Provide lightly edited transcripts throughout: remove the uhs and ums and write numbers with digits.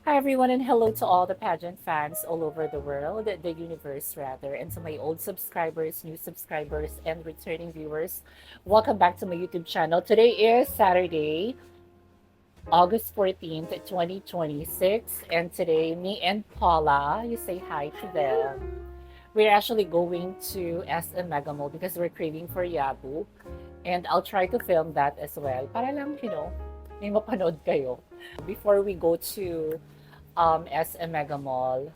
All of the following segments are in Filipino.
Hi everyone and hello to all the pageant fans all over the world, the universe rather, and to my old subscribers, new subscribers, and returning viewers. Welcome back to my YouTube channel. Today is Saturday, August 14th, 2026, and today me and Paula, you say hi to them. We're actually going to SM Mega Mall because we're craving for Yabu, and I'll try to film that as well para lang, may mapanood kayo. Before we go to SM Mega Mall,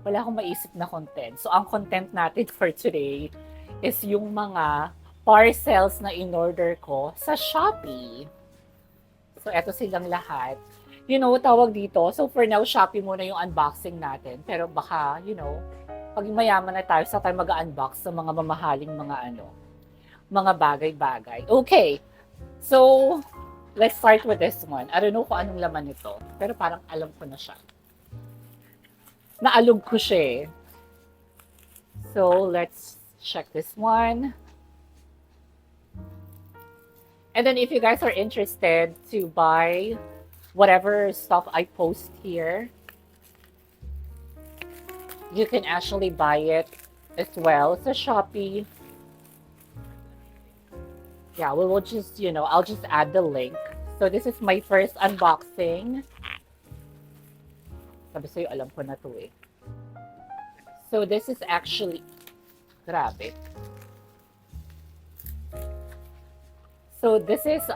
wala akong maisip na content. So, ang content natin for today is yung mga parcels na in-order ko sa Shopee. So, eto silang lahat. Tawag dito. So, for now, Shopee muna yung unboxing natin. Pero baka, pag mayaman na tayo, sa tayo mag-unbox sa mga mamahaling mga bagay-bagay. Okay. So, let's start with this one. I don't know kung anong laman nito. Pero parang alam ko na siya. Naalog ko siya eh. So, let's check this one. And then if you guys are interested to buy whatever stuff I post here, you can actually buy it as well sa Shopee. Yeah, we will just, I'll just add the link. So this is my first unboxing. Sabi sa'yo, alam ko na to eh. So this is actually, grabe. So this is,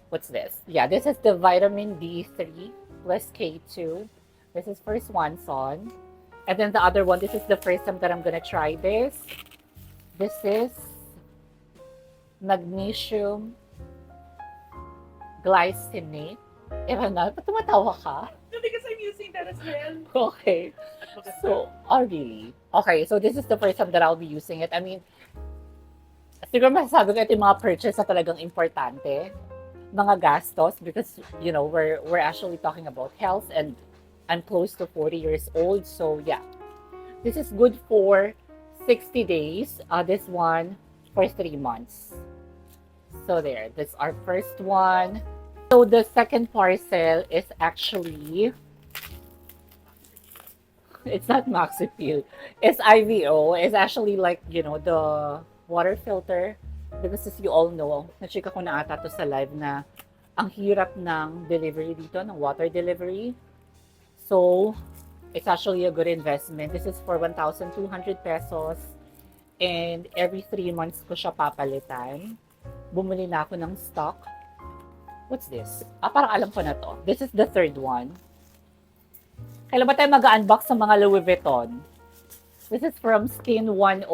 what's this? Yeah, this is the vitamin D3 plus K2. This is for Swanson. And then the other one, this is the first time that I'm gonna try this. This is magnesium glycinate. Ba't tumatawa ka? Because I'm using that as well. Okay. So, really? Okay, so this is the first time that I'll be using it. I mean, siguro masasabi ko ito yung mga purchase na talagang importante. Mga gastos because, we're actually talking about health and I'm close to 40 years old. So, yeah. This is good for 60 days. This one for 3 months. So, there. That's our first one. So, the second parcel is actually, it's not Maxipil. It's IVO. It's actually like, the water filter. Because as you all know, na-chika ko na ata to sa live na ang hirap ng delivery dito, ng water delivery. So, it's actually a good investment. This is for 1,200 pesos. And every 3 months ko siya papalitan. Bumili na ako ng stock. What's this? Parang alam ko na to. This is the third one. Kailan ba tayo mag-unbox sa mga Louis Vuitton? This is from Skin 1004.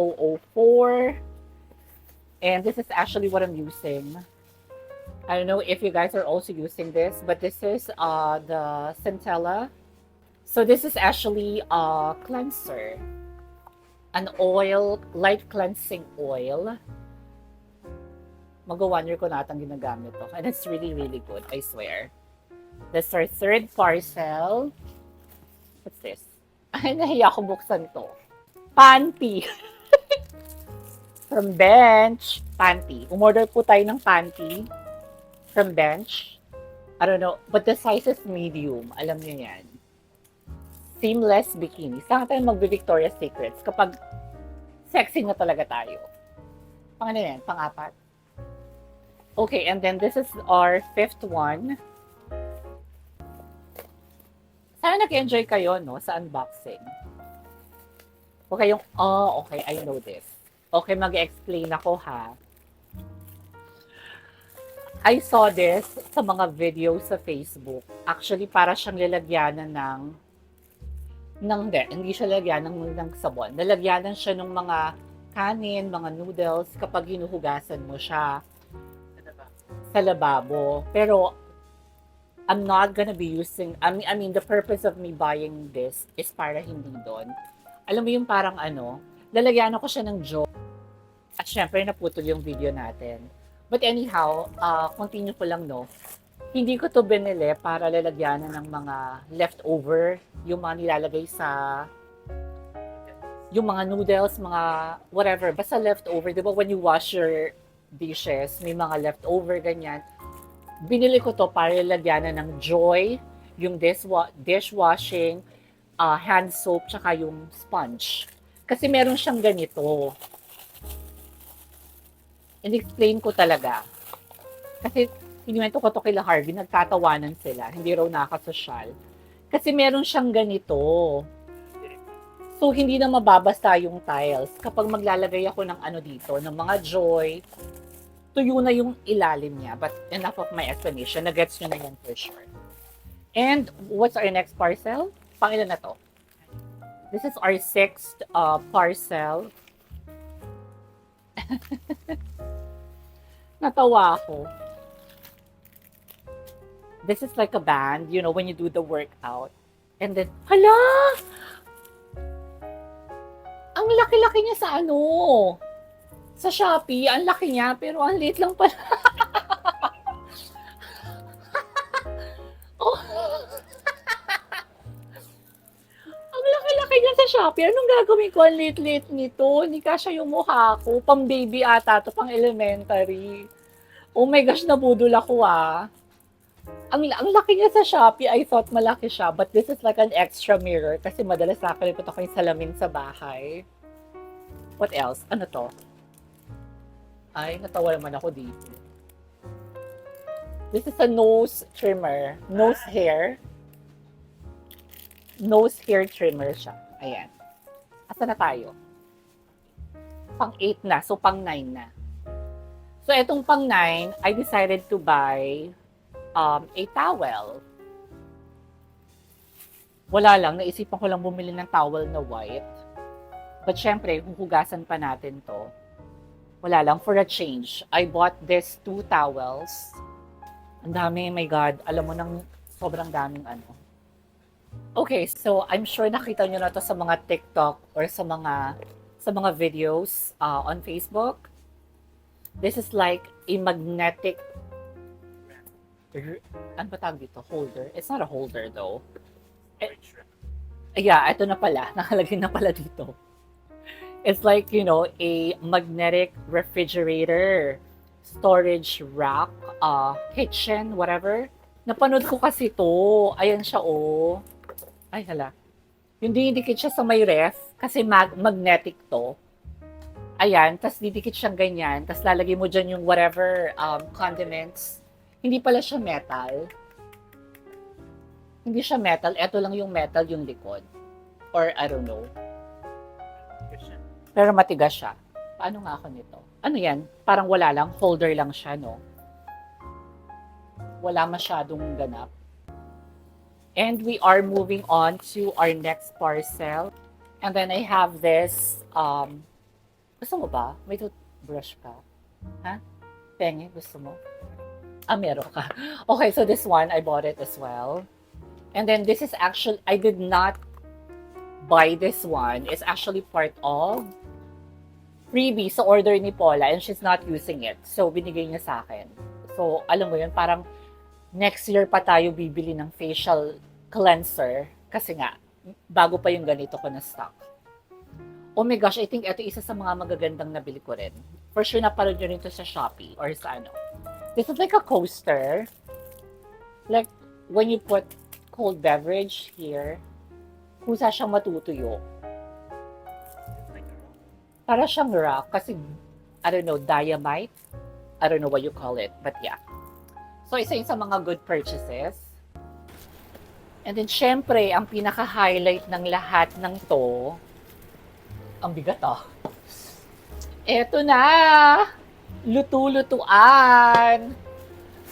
And this is actually what I'm using. I don't know if you guys are also using this, but this is the Centella. So this is actually a cleanser. An oil, light cleansing oil. Mag-1 year ko na atang ginagamit to. And it's really, really good, I swear. That's our third parcel. What's this? Ay, nahiya ko buksan to. Panty. From Bench. Panty. Umorder po tayo ng panty. From Bench. I don't know. But the size is medium. Alam niyo yan. Seamless bikini. Saan tayo mag-Victoria's Secrets kapag sexy na talaga tayo? Pang ano yan? Pang-apat? Okay, and then this is our fifth one. Sana nag-enjoy kayo, no, sa unboxing. Okay, okay, I know this. Okay, mag-explain ako, ha. I saw this sa mga videos sa Facebook. Actually, para siyang lalagyanan hindi siya lalagyanan ng sabon. Lalagyanan siya ng mga kanin, mga noodles, kapag hinuhugasan mo siya sa lababo. Pero, I'm not gonna be using, I mean, the purpose of me buying this is para hindi doon. Alam mo yung parang lalagyan ko siya ng joke. At syempre, naputol yung video natin. But anyhow, continue ko lang, no. Hindi ko to binili para lalagyanan ng mga leftover, yung mga nilalagay sa, yung mga noodles, mga whatever, basta leftover. Diba when you wash your dishes, may mga leftover, ganyan. Binili ko to para lagyanan ng joy yung dishwashing, hand soap, tsaka yung sponge. Kasi meron siyang ganito. In-explain ko talaga. Kasi kinuwento ko to kila Harvey, nagtatawanan sila. Hindi raw nakakasosyal. Kasi meron siyang ganito. So, hindi na mababasa yung tiles. Kapag maglalagay ako ng ano dito, ng mga joy, tuyo na yung ilalim niya. But enough of my explanation. Nagets nyo na yan for sure. And what's our next parcel? Pangilan na to? This is our sixth parcel. Natawa ako. This is like a band, you know, when you do the workout. And then, hala! Ang laki-laki niya sa ano? Sa Shopee, ang laki niya, pero ang liit lang pala. Oh. Ang laki-laki niya sa Shopee. Anong gagawin ko? Ang liit-liit nito. Hindi kasya yung mukha ko. Pang baby ata to, pang elementary. Oh my gosh, nabudol ako ah. Ang laki niya sa Shopee. I thought malaki siya. But this is like an extra mirror. Kasi madalas nakalipot ako yung salamin sa bahay. What else? Ano to? Ay, natawa naman ako dito. This is a nose trimmer. Nose hair. Nose hair trimmer siya. Ayan. Asa na tayo? Pang 8 na. So, pang 9 na. So, etong pang 9, I decided to buy a towel. Wala lang. Naisipan ko lang bumili ng towel na white. But syempre, huhugasan pa natin to. Wala lang. For a change, I bought these 2 towels. Ang dami, my God. Alam mo nang sobrang daming ano. Okay, so I'm sure nakita nyo na to sa mga TikTok or sa mga videos on Facebook. This is like a magnetic, ano ba tawag dito? Holder? It's not a holder though. Yeah, ito na pala. Nakalagay na pala dito. It's like, you know, a magnetic refrigerator, storage rack, kitchen, whatever. Napanood ko kasi to. Ayan siya, oh. Ay, hala. Yung didikit siya sa may ref, kasi magnetic to. Ayan, tas didikit siyang ganyan, tas lalagay mo dyan yung whatever condiments. Hindi pala siya metal. Hindi siya metal. Ito lang yung metal yung likod. Or, I don't know. Pero matigas siya. Paano nga ako nito? Ano yan? Parang wala lang. Holder lang siya, no? Wala masyadong ganap. And we are moving on to our next parcel. And then I have this, gusto mo ba? May toothbrush ka? Ha? Penge, gusto mo? Meron ka. Okay, so this one, I bought it as well. And then this is actually, I did not buy this one. It's actually part of freebie sa order ni Paula and she's not using it. So, binigay niya sa akin. So, alam mo yun, parang next year pa tayo bibili ng facial cleanser kasi nga, bago pa yung ganito ko na stock. Oh my gosh, I think ito isa sa mga magagandang nabili ko rin. For sure, napanood nyo rin ito sa Shopee or sa ano. This is like a coaster. Like, when you put cold beverage here, kusa siyang matutuyo. Para siyang rock kasi, I don't know, dynamite? I don't know what you call it, but yeah. So, isa yun sa mga good purchases. And then, syempre, ang pinaka-highlight ng lahat ng to, ang bigat eto na! Lutu-lutuan!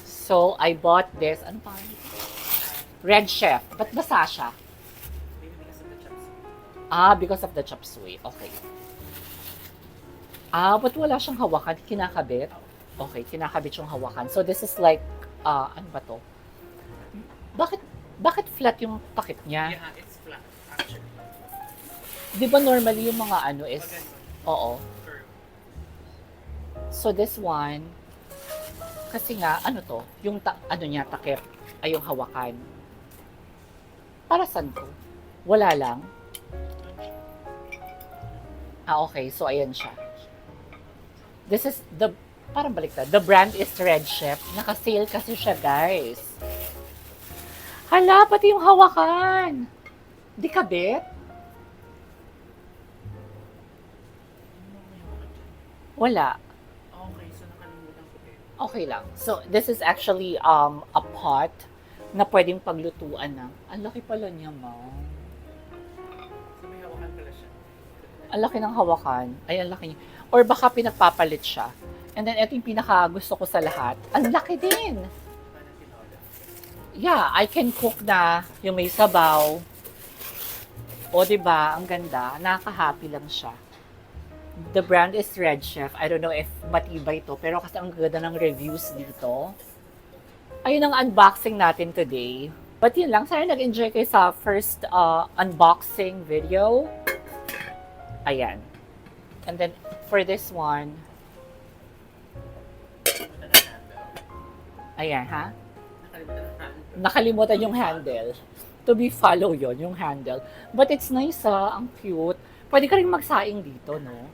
So, I bought this. Ano pa? Red Chef. Ba't basa siya? Because of the chop suey. Okay. Ba't wala siyang hawakan? Kinakabit? Okay, kinakabit yung hawakan. So, this is like, ano ba to? Bakit flat yung takip niya? Yeah, it's flat, actually. Di ba normally yung mga ano is, oo. So, this one, kasi nga, ano to? Yung, ano niya, takip, ay yung hawakan. Para saan to? Wala lang. Okay. So, ayan siya. This is the, parang baliktad. The brand is Red Chef. Naka-sale kasi siya, guys. Hala, pati yung hawakan. Di kabit? Wala. Okay, so nakalimutan ko din. Okay lang. So, this is actually a pot na pwedeng paglutuan ng. Ang laki pala niya, ma'am. So may hawakan pala siya. Ang laki ng hawakan. Ay, ang laki niya. Or baka pinagpapalit siya. And then, ito yung pinaka gusto ko sa lahat. Ang laki din. Parang tinola. Yeah, I can cook na yung may sabaw. O, diba? Ang ganda. Nakaka-happy lang siya. The brand is Red Chef. I don't know if matibay to, pero kasi ang ganda ng reviews dito. Ayun ang unboxing natin today. But yun lang, sana nag-enjoy kayo sa first unboxing video. Ayan. And then, for this one, Nakalimutan ang handle. ayan ha, Nakalimutan ang handle. nakalimutan yung handle. To be follow yon yung handle. But it's nice ang cute. Pwede ka rin magsaing dito, no?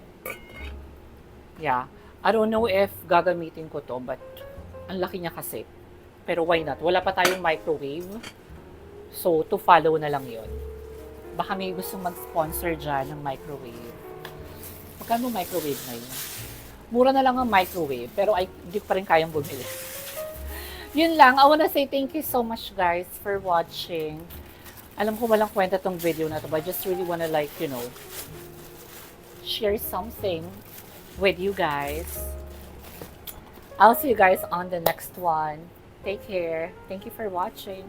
Yeah. I don't know if gagamitin ko to, but ang laki niya kasi. Pero why not? Wala pa tayong microwave. So, to follow na lang yon. Baka may gustong mag-sponsor dyan ng microwave. Magkano microwave na yun? Mura na lang ang microwave, pero hindi ko pa rin kayang bumili. Yun lang. I wanna say thank you so much, guys, for watching. Alam ko walang kwenta tong video na to, but I just really wanna share something with you guys. I'll see you guys on the next one. Take care. Thank you for watching.